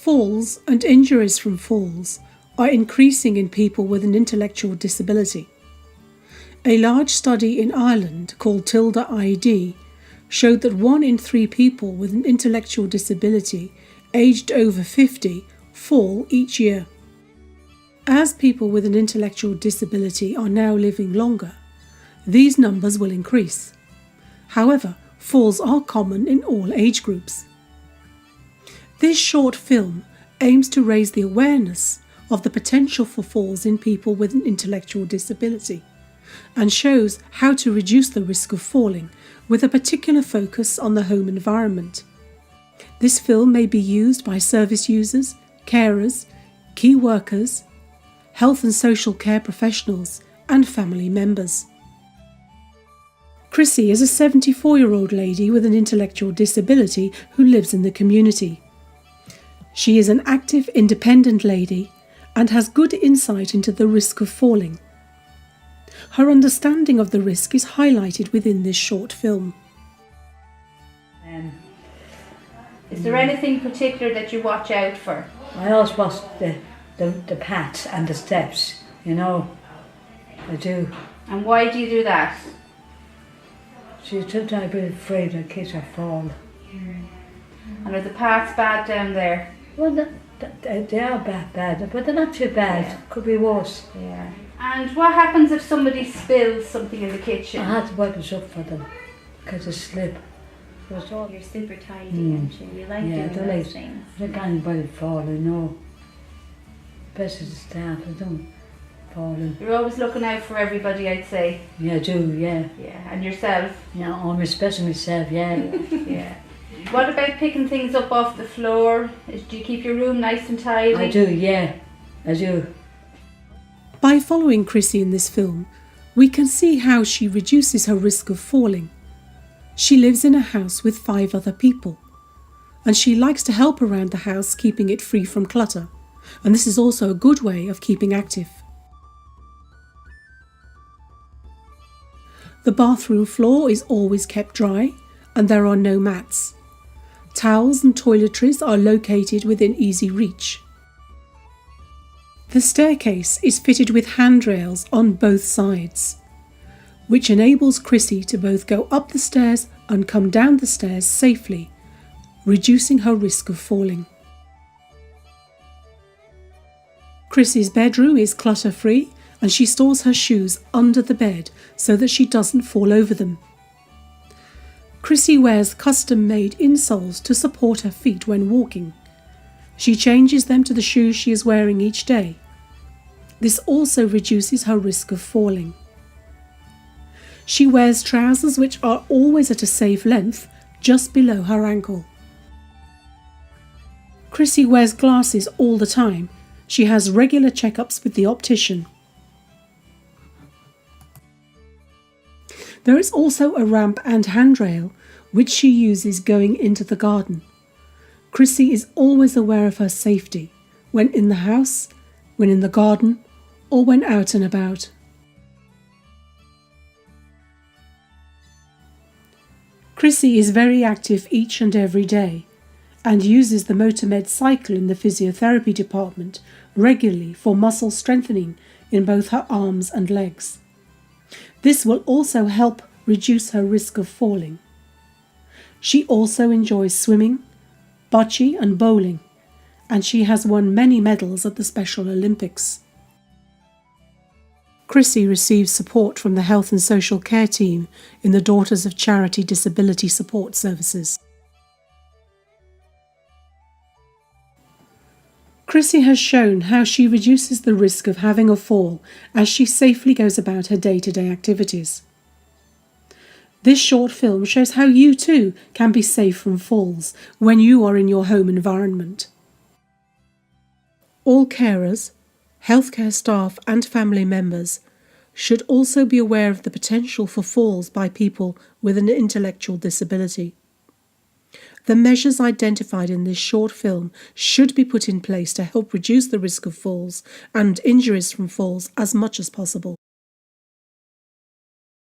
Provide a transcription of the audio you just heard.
Falls and injuries from falls are increasing in people with an intellectual disability. A large study in Ireland called Tilda ID showed that 1 in 3 people with an intellectual disability aged over 50 fall each year. As people with an intellectual disability are now living longer, these numbers will increase. However, falls are common in all age groups. This short film aims to raise the awareness of the potential for falls in people with an intellectual disability and shows how to reduce the risk of falling with a particular focus on the home environment. This film may be used by service users, carers, key workers, health and social care professionals and family members. Chrissie is a 74-year-old lady with an intellectual disability who lives in the community. She is an active, independent lady and has good insight into the risk of falling. Her understanding of the risk is highlighted within this short film. Is there anything particular that you watch out for? I always watch the paths and the steps, you know. I do. And why do you do that? She's sometimes a bit afraid that kids will fall. And are the paths bad down there? Well, they are bad, but they're not too bad. Yeah. Could be worse. Yeah. And what happens if somebody spills something in the kitchen? I had to wipe it up for them because they slip. You're super tidy, aren't you? You like doing those things. They can't anybody falling, no. Especially the staff, they don't falling. You're always looking out for everybody, I'd say. Yeah, I do, yeah. Yeah, and yourself. Yeah, especially myself, yeah. Yeah. What about picking things up off the floor? Do you keep your room nice and tidy? I do, yeah. I do. By following Chrissie in this film, we can see how she reduces her risk of falling. She lives in a house with 5 other people, and she likes to help around the house, keeping it free from clutter, and this is also a good way of keeping active. The bathroom floor is always kept dry, and there are no mats. Towels and toiletries are located within easy reach. The staircase is fitted with handrails on both sides, which enables Chrissie to both go up the stairs and come down the stairs safely, reducing her risk of falling. Chrissie's bedroom is clutter-free and she stores her shoes under the bed so that she doesn't fall over them. Chrissie wears custom-made insoles to support her feet when walking. She changes them to the shoes she is wearing each day. This also reduces her risk of falling. She wears trousers which are always at a safe length, just below her ankle. Chrissie wears glasses all the time. She has regular checkups with the optician. There is also a ramp and handrail which she uses going into the garden. Chrissie is always aware of her safety when in the house, when in the garden, or when out and about. Chrissie is very active each and every day and uses the MotorMed cycle in the physiotherapy department regularly for muscle strengthening in both her arms and legs. This will also help reduce her risk of falling. She also enjoys swimming, bocce and bowling, and she has won many medals at the Special Olympics. Chrissie receives support from the Health and Social Care team in the Daughters of Charity Disability Support Services. Chrissie has shown how she reduces the risk of having a fall as she safely goes about her day-to-day activities. This short film shows how you too can be safe from falls when you are in your home environment. All carers, healthcare staff and family members should also be aware of the potential for falls by people with an intellectual disability. The measures identified in this short film should be put in place to help reduce the risk of falls and injuries from falls as much as possible.